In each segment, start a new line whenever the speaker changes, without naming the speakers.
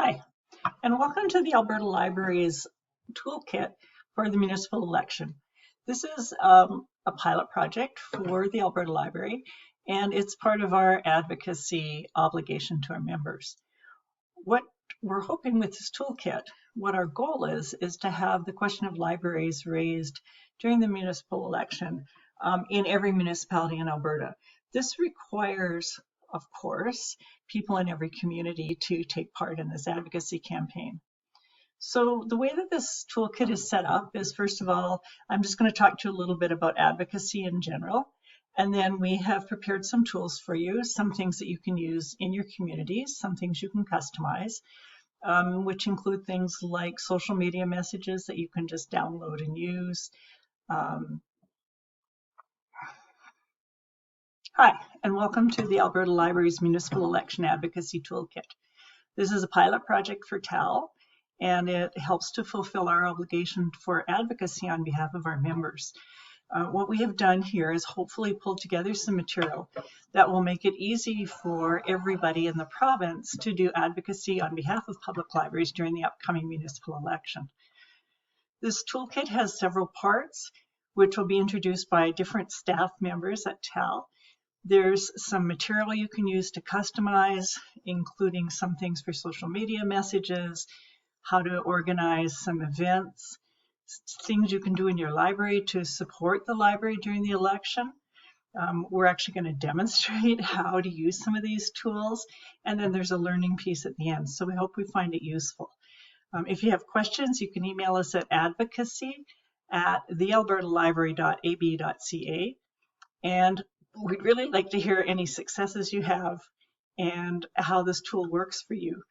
Hi, and welcome to the Alberta Library's Toolkit for the municipal election. This is a pilot project for the Alberta Library, and it's part of our advocacy obligation to our members. What we're hoping with this toolkit, what our goal is to have the question of libraries raised during the municipal election in every municipality in Alberta. This requires, of course, people in every community to take part in this advocacy campaign. So the way that this toolkit is set up is, first of all, I'm just going to talk to you a little bit about advocacy in general. And then we have prepared some tools for you, some things that you can use in your communities, some things you can customize, which include things like social media messages that you can just download and use. Hi, and welcome to the Alberta Library's Municipal Election Advocacy Toolkit. This is a pilot project for TAL, and it helps to fulfill our obligation for advocacy on behalf of our members. What we have done here is hopefully pull together some material that will make it easy for everybody in the province to do advocacy on behalf of public libraries during the upcoming municipal election. This toolkit has several parts, which will be introduced by different staff members at TAL. There's some material you can use to customize, including some things for social media messages, how to organize some events, things you can do in your library to support the library during the election. We're actually going to demonstrate how to use some of these tools, and then there's a learning piece at the end. So we hope we find it useful. If you have questions, you can email us at advocacy@thealbertalibrary.ab.ca, and we'd really like to hear any successes you have and how this tool works for you,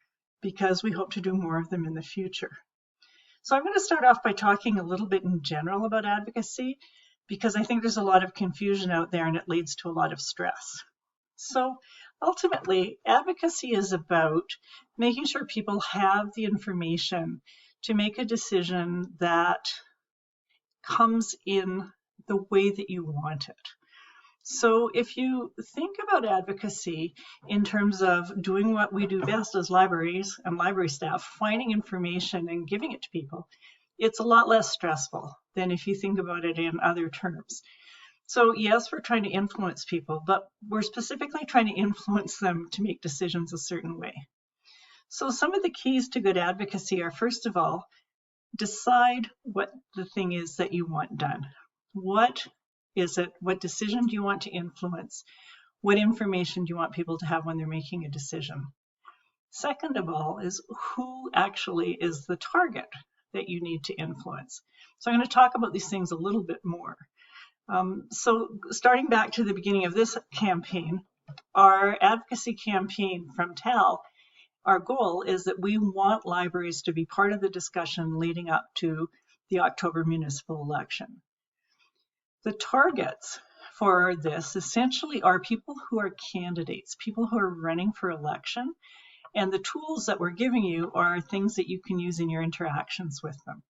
because we hope to do more of them in the future. So I'm going to start off by talking a little bit in general about advocacy, because I think there's a lot of confusion out there and it leads to a lot of stress. So ultimately, advocacy is about making sure people have the information to make a decision that comes in the way that you want it. So if you think about advocacy in terms of doing what we do best as libraries and library staff, finding information and giving it to people, it's a lot less stressful than if you think about it in other terms. So yes, we're trying to influence people, but we're specifically trying to influence them to make decisions a certain way. So some of the keys to good advocacy are, first of all, decide what the thing is that you want done. What is it? What decision do you want to influence? What information do you want people to have when they're making a decision? Second of all is, who actually is the target that you need to influence? So I'm going to talk about these things a little bit more. So starting back to the beginning of this campaign, our advocacy campaign from TAL, our goal is that we want libraries to be part of the discussion leading up to the October municipal election. The targets for this essentially are people who are candidates, people who are running for election, and the tools that we're giving you are things that you can use in your interactions with them.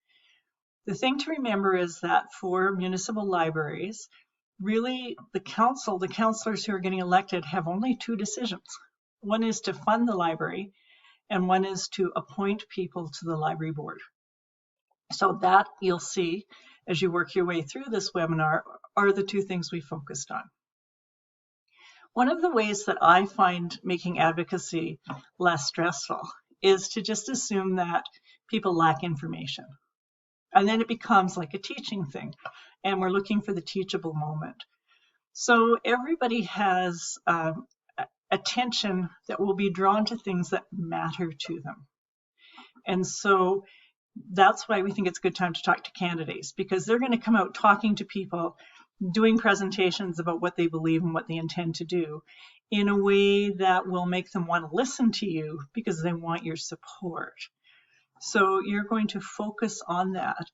The thing to remember is that for municipal libraries, really the councillors who are getting elected have only two decisions. One is to fund the library, and one is to appoint people to the library board. So that you'll see as you work your way through this webinar are the two things we focused on. One of the ways that I find making advocacy less stressful is to just assume that people lack information. And then it becomes like a teaching thing, and we're looking for the teachable moment. So everybody has attention that will be drawn to things that matter to them. And so that's why we think it's a good time to talk to candidates, because they're going to come out talking to people, doing presentations about what they believe and what they intend to do in a way that will make them want to listen to you because they want your support. So you're going to focus on that.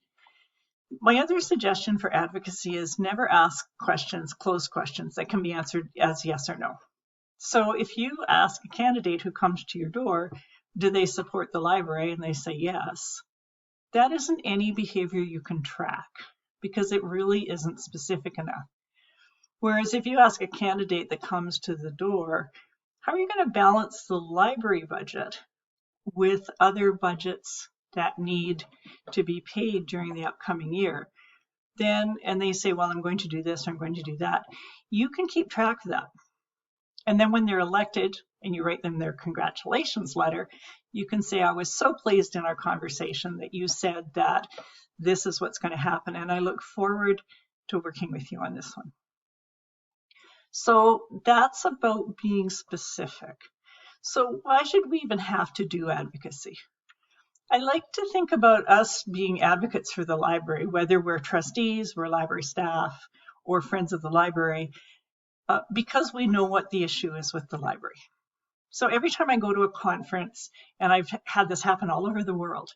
My other suggestion for advocacy is never ask questions, closed questions that can be answered as yes or no. So if you ask a candidate who comes to your door, do they support the library, and they say yes, that isn't any behavior you can track because it really isn't specific enough. Whereas if you ask a candidate that comes to the door, how are you going to balance the library budget with other budgets that need to be paid during the upcoming year, and they say, well, I'm going to do this, I'm going to do that, you can keep track of that. And then when they're elected and you write them their congratulations letter, you can say, I was so pleased in our conversation that you said that this is what's going to happen, and I look forward to working with you on this one. So that's about being specific. So why should we even have to do advocacy? I like to think about us being advocates for the library, whether we're trustees, we're library staff, or friends of the library, because we know what the issue is with the library. So every time I go to a conference, and I've had this happen all over the world,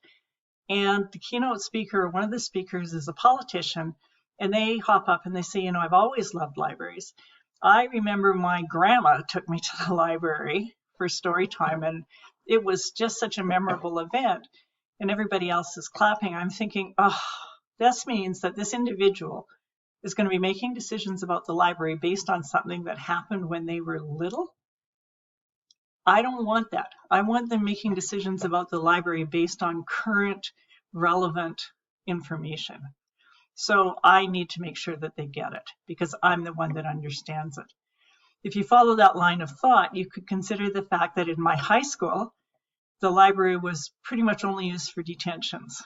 and the keynote speaker, one of the speakers is a politician, and they hop up and they say, you know, I've always loved libraries. I remember my grandma took me to the library for story time, and it was just such a memorable event, and everybody else is clapping. I'm thinking, oh, this means that this individual is going to be making decisions about the library based on something that happened when they were little. I don't want that. I want them making decisions about the library based on current, relevant information. So I need to make sure that they get it because I'm the one that understands it. If you follow that line of thought, you could consider the fact that in my high school, the library was pretty much only used for detentions.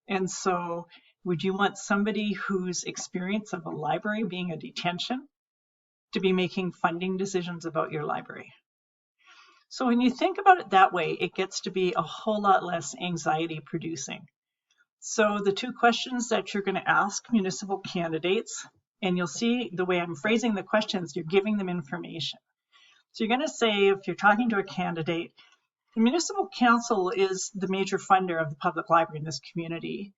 And so would you want somebody whose experience of a library being a detention to be making funding decisions about your library? So when you think about it that way, it gets to be a whole lot less anxiety producing. So the two questions that you're going to ask municipal candidates, and you'll see the way I'm phrasing the questions, you're giving them information. So you're going to say, if you're talking to a candidate, the municipal council is the major funder of the public library in this community.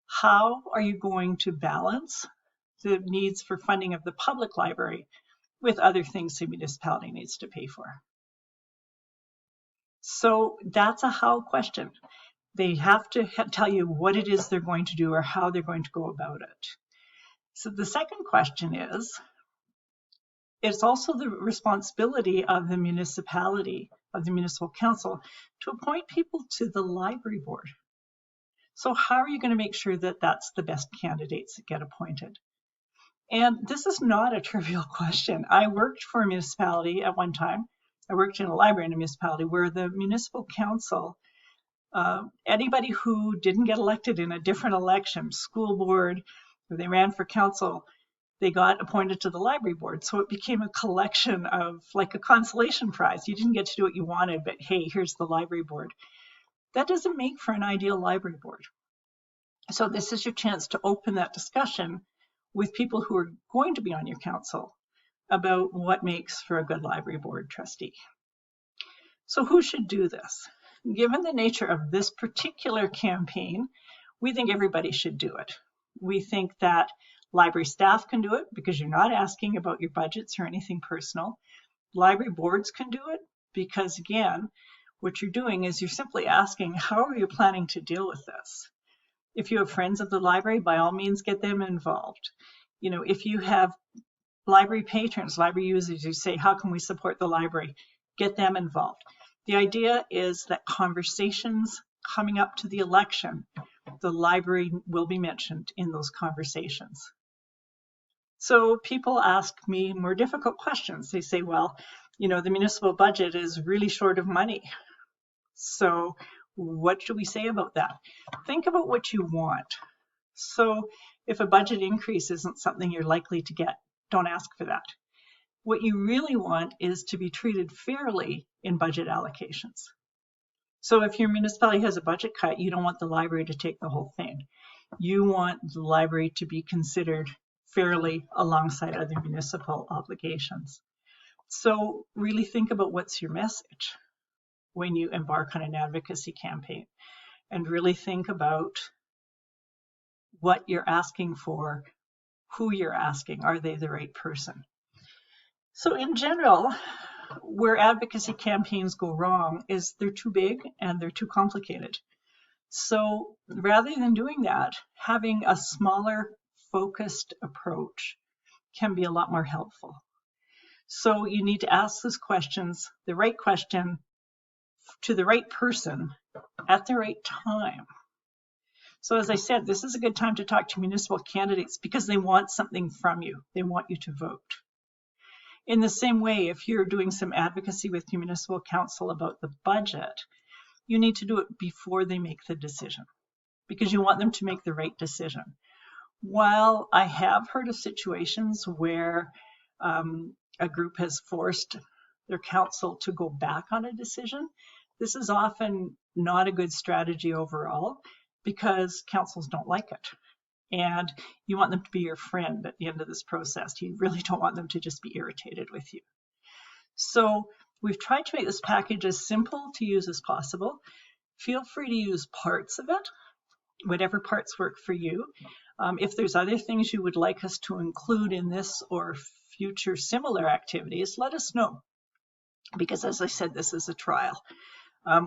How are you going to balance the needs for funding of the public library with other things the municipality needs to pay for? So that's a how question. They have to tell you what it is they're going to do or how they're going to go about it. So the second question is, it's also the responsibility of the municipality, of the municipal council, to appoint people to the library board. So how are you going to make sure that that's the best candidates that get appointed? And this is not a trivial question. I worked for a municipality at one time. I worked in a library in a municipality where the municipal council, anybody who didn't get elected in a different election, school board, or they ran for council, they got appointed to the library board. So it became a collection of like a consolation prize. You didn't get to do what you wanted, but hey, here's the library board. That doesn't make for an ideal library board. So this is your chance to open that discussion with people who are going to be on your council about what makes for a good library board trustee. So who should do this? Given the nature of this particular campaign, we think everybody should do it. We think that library staff can do it because you're not asking about your budgets or anything personal. Library boards can do it because, again, what you're doing is you're simply asking, how are you planning to deal with this? If you have friends of the library, by all means, get them involved. You know, if you have library patrons, library users who say, how can we support the library? Get them involved. The idea is that conversations coming up to the election, the library will be mentioned in those conversations. So people ask me more difficult questions. They say, well, you know, the municipal budget is really short of money. So what should we say about that? Think about what you want. So if a budget increase isn't something you're likely to get, don't ask for that. What you really want is to be treated fairly in budget allocations. So if your municipality has a budget cut, you don't want the library to take the whole thing. You want the library to be considered fairly alongside other municipal obligations. So really think about what's your message when you embark on an advocacy campaign, and really think about what you're asking for, who you're asking, are they the right person? So in general, where advocacy campaigns go wrong is they're too big and they're too complicated. So rather than doing that, having a smaller, focused approach can be a lot more helpful. So you need to ask those questions, the right question, to the right person at the right time. So as I said, this is a good time to talk to municipal candidates because they want something from you. They want you to vote. In the same way, if you're doing some advocacy with your municipal council about the budget, you need to do it before they make the decision because you want them to make the right decision. While I have heard of situations where a group has forced their council to go back on a decision, this is often not a good strategy overall because councils don't like it. And you want them to be your friend at the end of this process. You really don't want them to just be irritated with you. So we've tried to make this package as simple to use as possible. Feel free to use parts of it, whatever parts work for you. If there's other things you would like us to include in this or future similar activities, let us know. Because as I said, this is a trial.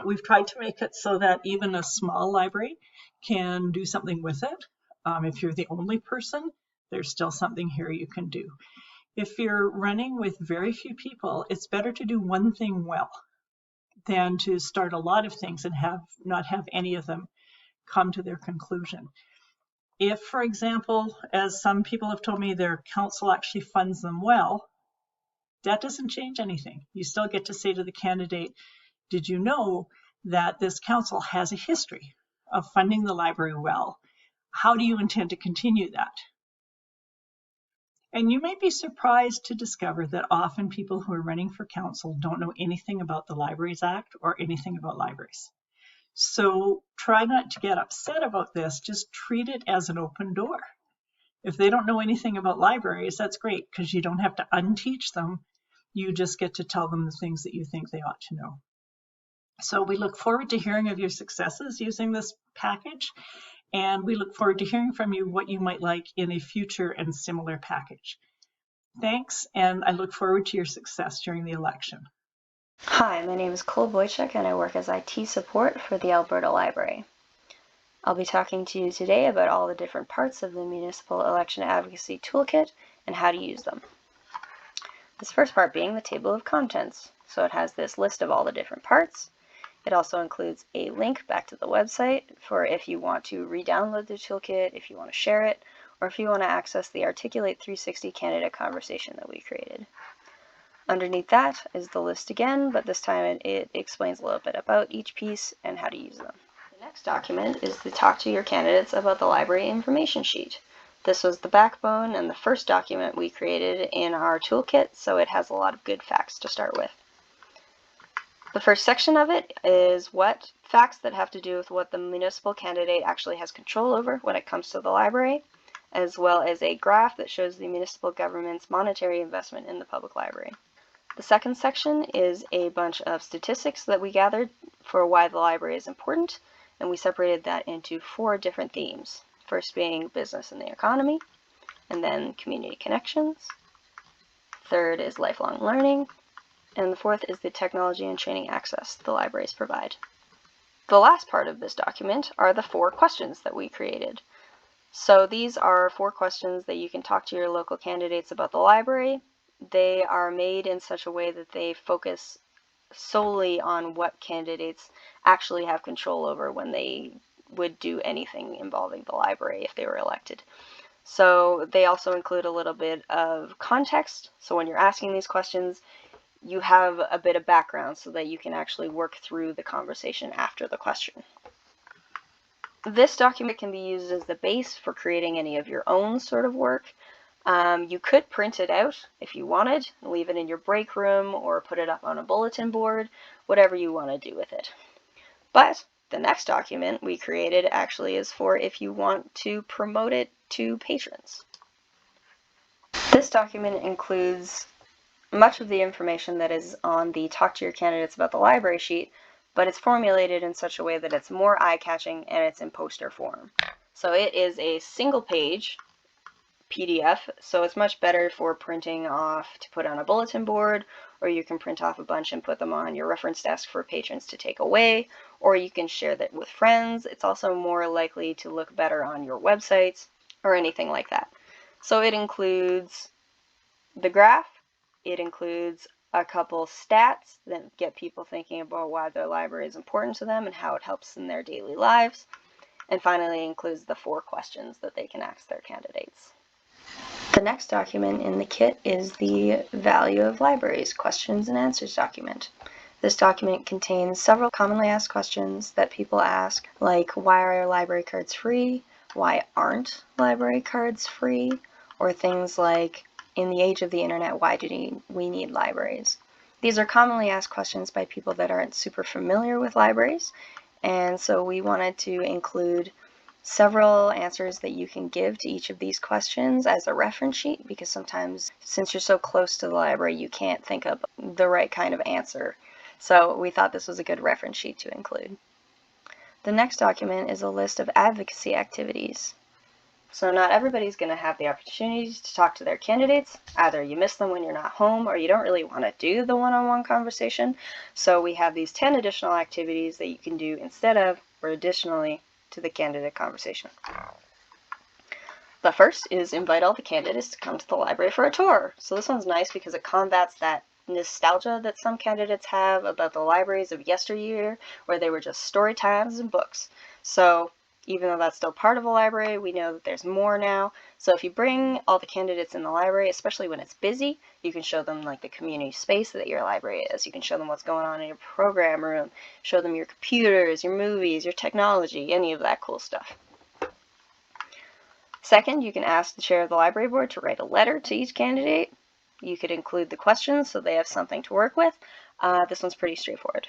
We've tried to make it so that even a small library can do something with it. If you're the only person, there's still something here you can do. If you're running with very few people, it's better to do one thing well than to start a lot of things and not have any of them come to their conclusion. If, for example, as some people have told me, their council actually funds them well, that doesn't change anything. You still get to say to the candidate, did you know that this council has a history of funding the library well? How do you intend to continue that? And you may be surprised to discover that often people who are running for council don't know anything about the Libraries Act or anything about libraries. So try not to get upset about this, just treat it as an open door. If they don't know anything about libraries, that's great because you don't have to unteach them. You just get to tell them the things that you think they ought to know. So we look forward to hearing of your successes using this package, and we look forward to hearing from you what you might like in a future and similar package. Thanks, and I look forward to your success during the election.
Hi, my name is Cole Boychuk and I work as IT support for the Alberta Library. I'll be talking to you today about all the different parts of the Municipal Election Advocacy Toolkit and how to use them. This first part being the table of contents. So it has this list of all the different parts. It also includes a link back to the website for if you want to re-download the toolkit, if you want to share it, or if you want to access the Articulate 360 candidate conversation that we created. Underneath that is the list again, but this time it explains a little bit about each piece and how to use them. The next document is the Talk to Your Candidates About the Library information sheet. This was the backbone and the first document we created in our toolkit, so it has a lot of good facts to start with. The first section of it is what facts that have to do with what the municipal candidate actually has control over when it comes to the library, as well as a graph that shows the municipal government's monetary investment in the public library. The second section is a bunch of statistics that we gathered for why the library is important, and we separated that into 4 different themes. First being business and the economy, and then community connections. Third is lifelong learning, and the fourth is the technology and training access the libraries provide. The last part of this document are the 4 questions that we created. So these are 4 questions that you can talk to your local candidates about the library. They are made in such a way that they focus solely on what candidates actually have control over when they would do anything involving the library if they were elected. So they also include a little bit of context. So when you're asking these questions, you have a bit of background so that you can actually work through the conversation after the question. This document can be used as the base for creating any of your own sort of work. You could print it out if you wanted, leave it in your break room, or put it up on a bulletin board, whatever you want to do with it. But the next document we created actually is for if you want to promote it to patrons. This document includes much of the information that is on the Talk to Your Candidates About the Library sheet, but it's formulated in such a way that it's more eye-catching and it's in poster form. So it is a single page PDF, so it's much better for printing off to put on a bulletin board, or you can print off a bunch and put them on your reference desk for patrons to take away, or you can share that with friends. It's also more likely to look better on your websites or anything like that. So it includes the graph, it includes a couple stats that get people thinking about why their library is important to them and how it helps in their daily lives, and finally includes the 4 questions that they can ask their candidates. The next document in the kit is the Value of Libraries Questions and Answers document. This document contains several commonly asked questions that people ask, like why are library cards free? Why aren't library cards free? Or things like, in the age of the internet, why do we need libraries? These are commonly asked questions by people that aren't super familiar with libraries, and so we wanted to include several answers that you can give to each of these questions as a reference sheet, because sometimes, since you're so close to the library, you can't think of the right kind of answer. So we thought this was a good reference sheet to include. The next document is a list of advocacy activities. So not everybody's going to have the opportunity to talk to their candidates. Either you miss them when you're not home, or you don't really want to do the one-on-one conversation. So we have these 10 additional activities that you can do instead of, or additionally, to the candidate conversation. The first is invite all the candidates to come to the library for a tour. So this one's nice because it combats that nostalgia that some candidates have about the libraries of yesteryear, where they were just story times and books. So even though that's still part of the library, we know that there's more now. So if you bring all the candidates in the library, especially when it's busy, you can show them like the community space that your library is. You can show them what's going on in your program room, show them your computers, your movies, your technology, any of that cool stuff. Second, you can ask the chair of the library board to write a letter to each candidate. You could include the questions so they have something to work with. This one's pretty straightforward.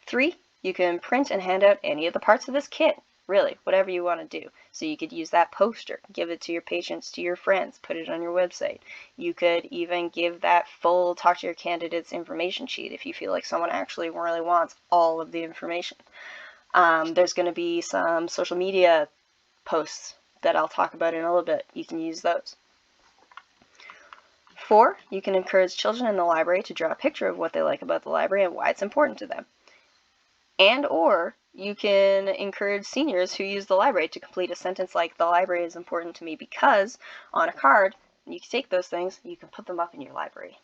3, you can print and hand out any of the parts of this kit, really, whatever you want to do. So you could use that poster, give it to your patients, to your friends, put it on your website. You could even give that full talk to your candidates information sheet if you feel like someone actually really wants all of the information. There's going to be some social media posts that I'll talk about in a little bit. You can use those. 4, you can encourage children in the library to draw a picture of what they like about the library and why it's important to them. And or you can encourage seniors who use the library to complete a sentence like, the library is important to me because, on a card. You can take those things, you can put them up in your library.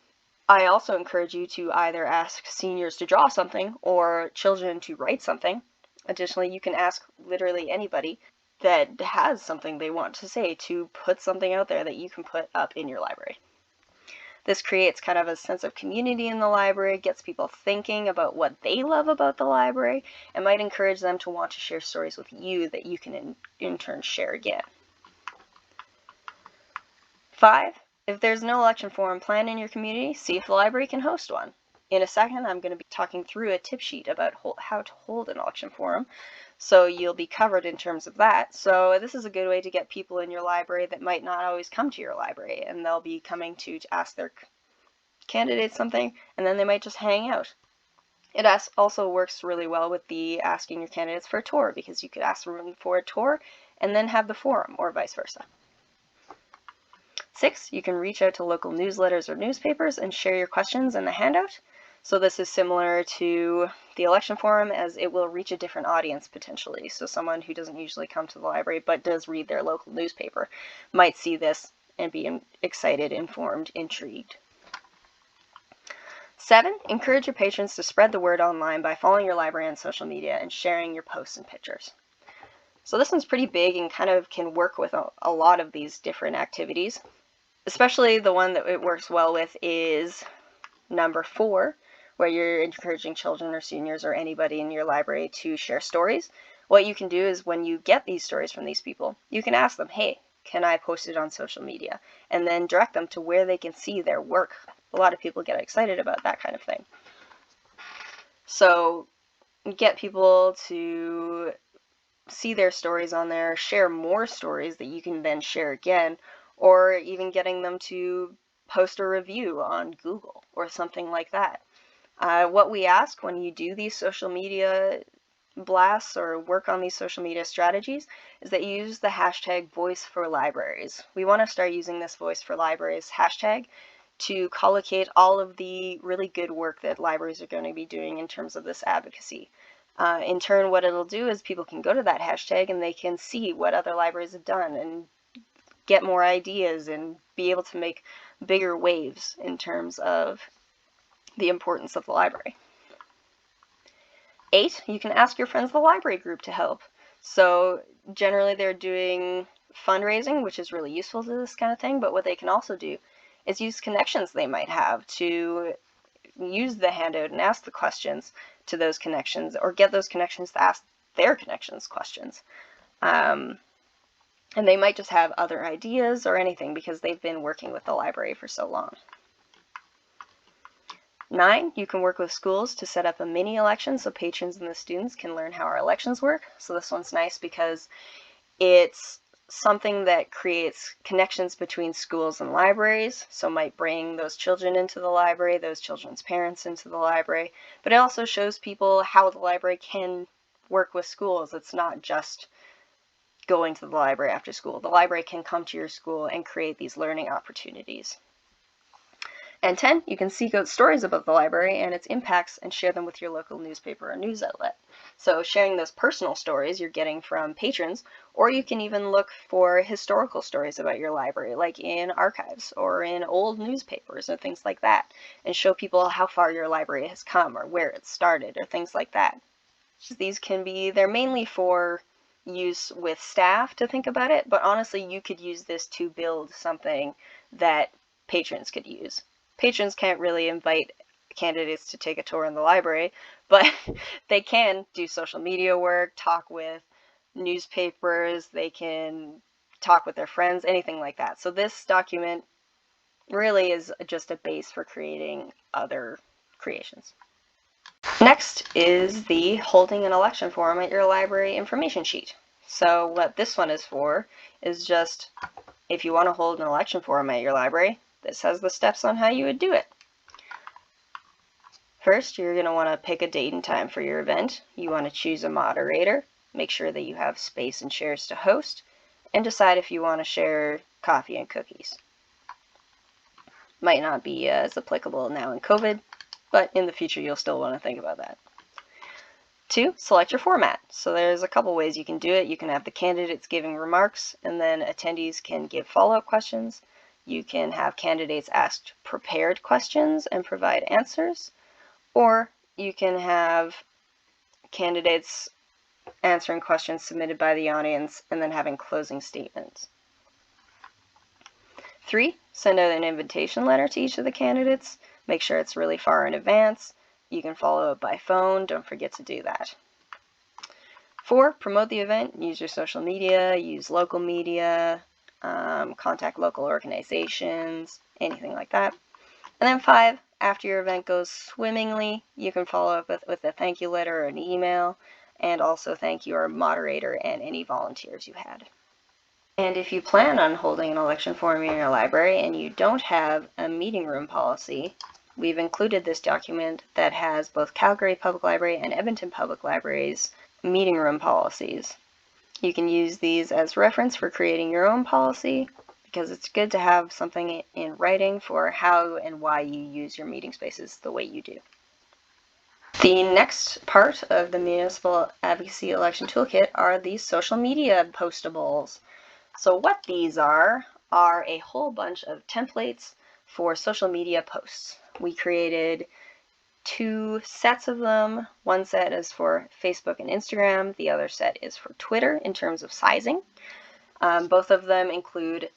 I also encourage you to either ask seniors to draw something or children to write something. Additionally, you can ask literally anybody that has something they want to say to put something out there that you can put up in your library. This creates kind of a sense of community in the library, gets people thinking about what they love about the library, and might encourage them to want to share stories with you that you can in turn share again. 5, if there's no election forum planned in your community, see if the library can host one. In a second, I'm going to be talking through a tip sheet about how to hold an election forum, so you'll be covered in terms of that. So this is a good way to get people in your library that might not always come to your library, and they'll be coming to ask their candidates something, and then they might just hang out. It also works really well with the asking your candidates for a tour, because you could ask them for a tour and then have the forum, or vice versa. 6, you can reach out to local newsletters or newspapers and share your questions in the handout. So this is similar to the election forum, as it will reach a different audience potentially. So someone who doesn't usually come to the library but does read their local newspaper might see this and be excited, informed, intrigued. 7, encourage your patrons to spread the word online by following your library on social media and sharing your posts and pictures. So this one's pretty big and kind of can work with a lot of these different activities. Especially the one that it works well with is number 4, where you're encouraging children or seniors or anybody in your library to share stories. What you can do is when you get these stories from these people, you can ask them, hey, can I post it on social media? And then direct them to where they can see their work. A lot of people get excited about that kind of thing. So get people to see their stories on there, share more stories that you can then share again, or even getting them to post a review on Google or something like that. What we ask when you do these social media blasts or work on these social media strategies is that you use the hashtag #VoiceForLibraries. We want to start using this Voice for Libraries hashtag to collocate all of the really good work that libraries are going to be doing in terms of this advocacy. In turn, what it'll do is people can go to that hashtag and they can see what other libraries have done and get more ideas and be able to make bigger waves in terms of the importance of the library. 8, you can ask your friends in the library group to help. So generally they're doing fundraising, which is really useful to this kind of thing, but what they can also do is use connections they might have to use the handout and ask the questions to those connections, or get those connections to ask their connections questions. And they might just have other ideas or anything because they've been working with the library for so long. 9, you can work with schools to set up a mini election so patrons and the students can learn how our elections work. So this one's nice because it's something that creates connections between schools and libraries, so might bring those children into the library, those children's parents into the library, but it also shows people how the library can work with schools. It's not just going to the library after school. The library can come to your school and create these learning opportunities. And 10, you can seek out stories about the library and its impacts and share them with your local newspaper or news outlet. So sharing those personal stories you're getting from patrons, or you can even look for historical stories about your library, like in archives or in old newspapers or things like that, and show people how far your library has come or where it started or things like that. These can be, they're mainly for use with staff to think about it, but honestly you could use this to build something that patrons could use. Patrons can't really invite candidates to take a tour in the library, but they can do social media work, talk with newspapers, they can talk with their friends, anything like that. So this document really is just a base for creating other creations. Next is the holding an election form at your library information sheet. So what this one is for is just, if you want to hold an election forum at your library, this has the steps on how you would do it. First, you're going to want to pick a date and time for your event. You want to choose a moderator, make sure that you have space and chairs to host, and decide if you want to share coffee and cookies. Might not be as applicable now in COVID, but in the future you'll still want to think about that. 2, select your format. So there's a couple ways you can do it. You can have the candidates giving remarks, and then attendees can give follow-up questions. You can have candidates ask prepared questions and provide answers, or you can have candidates answering questions submitted by the audience and then having closing statements. 3, send out an invitation letter to each of the candidates. Make sure it's really far in advance. You can follow up by phone. Don't forget to do that. 4, promote the event. Use your social media, use local media, contact local organizations, anything like that. And then 5, after your event goes swimmingly, you can follow up with a thank you letter or an email, and also thank your moderator and any volunteers you had. And if you plan on holding an election forum in your library and you don't have a meeting room policy, we've included this document that has both Calgary Public Library and Edmonton Public Library's meeting room policies. You can use these as reference for creating your own policy, because it's good to have something in writing for how and why you use your meeting spaces the way you do. The next part of the Municipal Advocacy Election Toolkit are these social media postables. So what these are a whole bunch of templates for social media posts. We created 2 sets of them. One set is for Facebook and Instagram. The other set is for Twitter in terms of sizing. Both of them include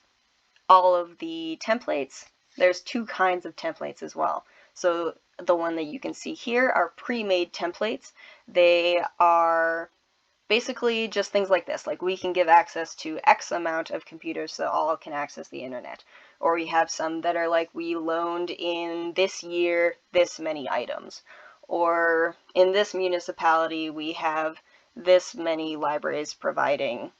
all of the templates. There's 2 kinds of templates as well. So the one that you can see here are pre-made templates. They are basically just things like this, like we can give access to X amount of computers so all can access the internet. Or we have some that are like, we loaned in this year this many items. Or in this municipality we have this many libraries providing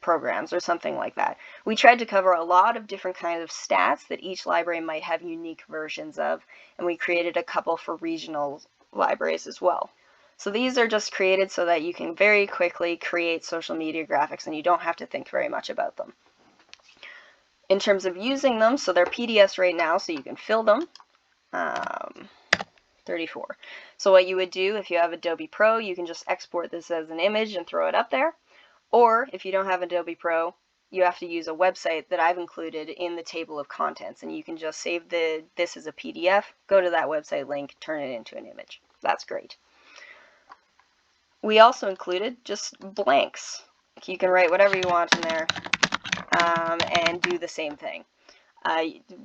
programs, or something like that. We tried to cover a lot of different kinds of stats that each library might have unique versions of, and we created a couple for regional libraries as well. So these are just created so that you can very quickly create social media graphics and you don't have to think very much about them. In terms of using them, so they're PDFs right now, so you can fill them. 34. So what you would do if you have Adobe Pro, you can just export this as an image and throw it up there. Or if you don't have Adobe Pro, you have to use a website that I've included in the table of contents, and you can just save this as a PDF, go to that website link, turn it into an image. That's great. We also included just blanks. You can write whatever you want in there and do the same thing.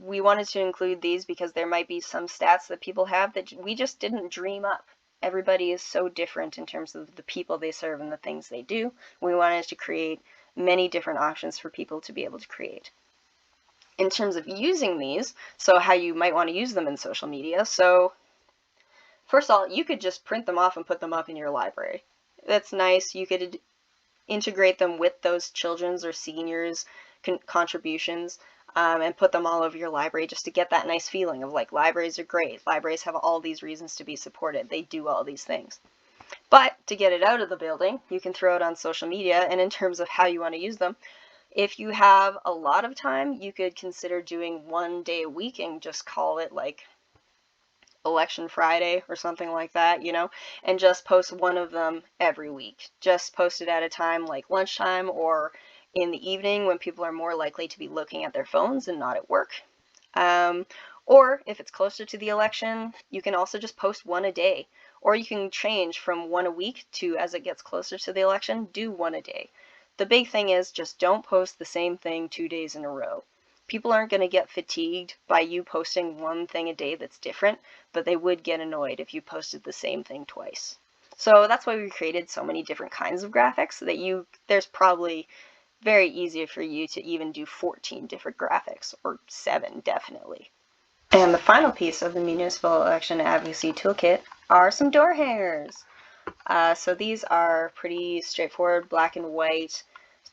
We wanted to include these because there might be some stats that people have that we just didn't dream up. Everybody is so different in terms of the people they serve and the things they do. We wanted to create many different options for people to be able to create. In terms of using these, so how you might want to use them in social media. So first of all, you could just print them off and put them up in your library. That's nice. You could integrate them with those children's or seniors' contributions and put them all over your library just to get that nice feeling of like, libraries are great. Libraries have all these reasons to be supported. They do all these things. But to get it out of the building, you can throw it on social media, and in terms of how you want to use them, if you have a lot of time, you could consider doing 1 day a week and just call it like Election Friday or something like that, and just post one of them every week. Just post it at a time like lunchtime or in the evening when people are more likely to be looking at their phones and not at work. Or if it's closer to the election, you can also just post one a day. Or you can change from one a week to, as it gets closer to the election, do one a day. The big thing is just don't post the same thing 2 days in a row. People aren't going to get fatigued by you posting one thing a day that's different, but they would get annoyed if you posted the same thing twice. So that's why we created so many different kinds of graphics that there's probably very easy for you to even do 14 different graphics, or 7 definitely. And the final piece of the Municipal Election Advocacy Toolkit are some door hangers. So these are pretty straightforward black and white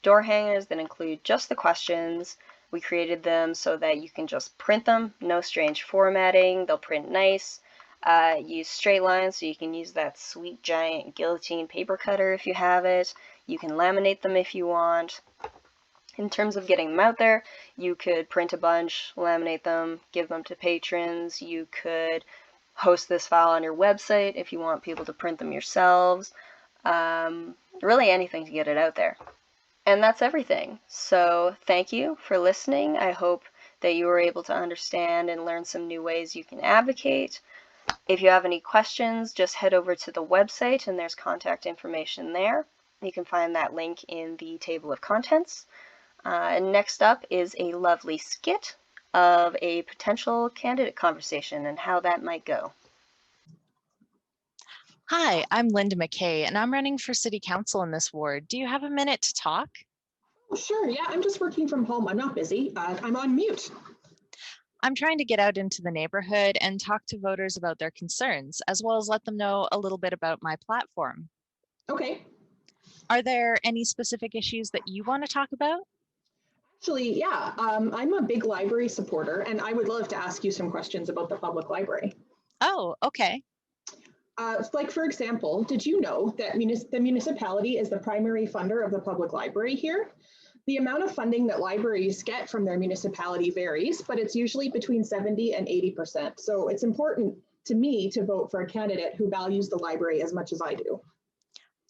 door hangers that include just the questions. We created them so that you can just print them, no strange formatting, they'll print nice. Use straight lines, so you can use that sweet giant guillotine paper cutter if you have it. You can laminate them if you want. In terms of getting them out there, you could print a bunch, laminate them, give them to patrons. You could host this file on your website if you want people to print them yourselves. Really anything to get it out there. And that's everything. So thank you for listening. I hope that you were able to understand and learn some new ways you can advocate. If you have any questions, just head over to the website and there's contact information there. You can find that link in the table of contents. And next up is a lovely skit of a potential candidate conversation and how that might go.
Hi, I'm Linda McKay, and I'm running for City Council in this ward. Do you have a minute to talk?
Sure, yeah, I'm just working from home. I'm not busy. I'm on mute.
I'm trying to get out into the neighborhood and talk to voters about their concerns, as well as let them know a little bit about my platform.
Okay.
Are there any specific issues that you want to talk about?
Actually, yeah, I'm a big library supporter, and I would love to ask you some questions about the public library.
Oh, okay.
Like, for example, did you know that the municipality is the primary funder of the public library here? The amount of funding that libraries get from their municipality varies, but it's usually between 70 and 80%. So it's important to me to vote for a candidate who values the library as much as I do.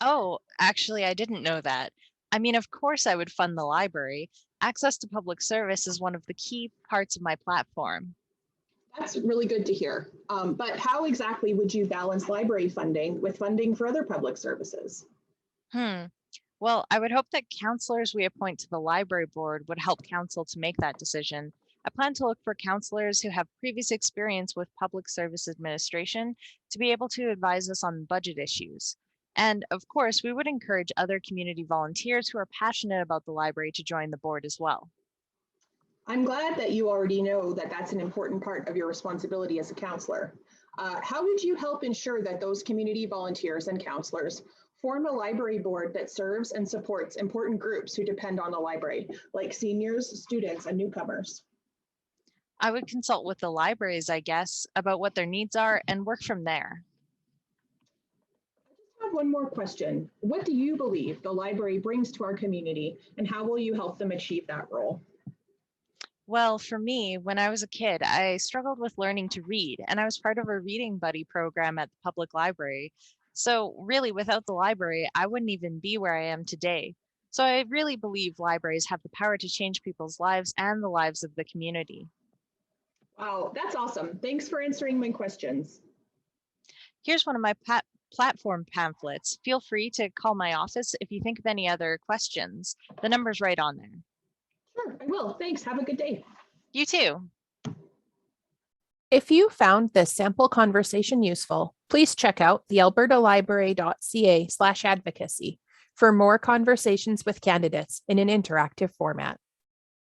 Oh, actually, I didn't know that. I mean, of course I would fund the library. Access to public service is one of the key parts of my platform.
That's really good to hear. But how exactly would you balance library funding with funding for other public services?
Well, I would hope that counselors we appoint to the library board would help council to make that decision. I plan to look for counselors who have previous experience with public service administration to be able to advise us on budget issues. And of course, we would encourage other community volunteers who are passionate about the library to join the board as well.
I'm glad that you already know that that's an important part of your responsibility as a counselor. How would you help ensure that those community volunteers and counselors form a library board that serves and supports important groups who depend on the library, like seniors, students, and newcomers?
I would consult with the libraries, I guess, about what their needs are and work from there.
I have one more question. What do you believe the library brings to our community, and how will you help them achieve that role?
Well, for me, when I was a kid, I struggled with learning to read, and I was part of a reading buddy program at the public library. So really, without the library, I wouldn't even be where I am today. So I really believe libraries have the power to change people's lives and the lives of the community.
Wow, that's awesome. Thanks for answering my questions.
Here's one of my platform pamphlets. Feel free to call my office if you think of any other questions. The number's right on there.
Sure, I will. Thanks. Have a good day.
You too.
If you found this sample conversation useful, please check out the albertalibrary.ca/advocacy for more conversations with candidates in an interactive format.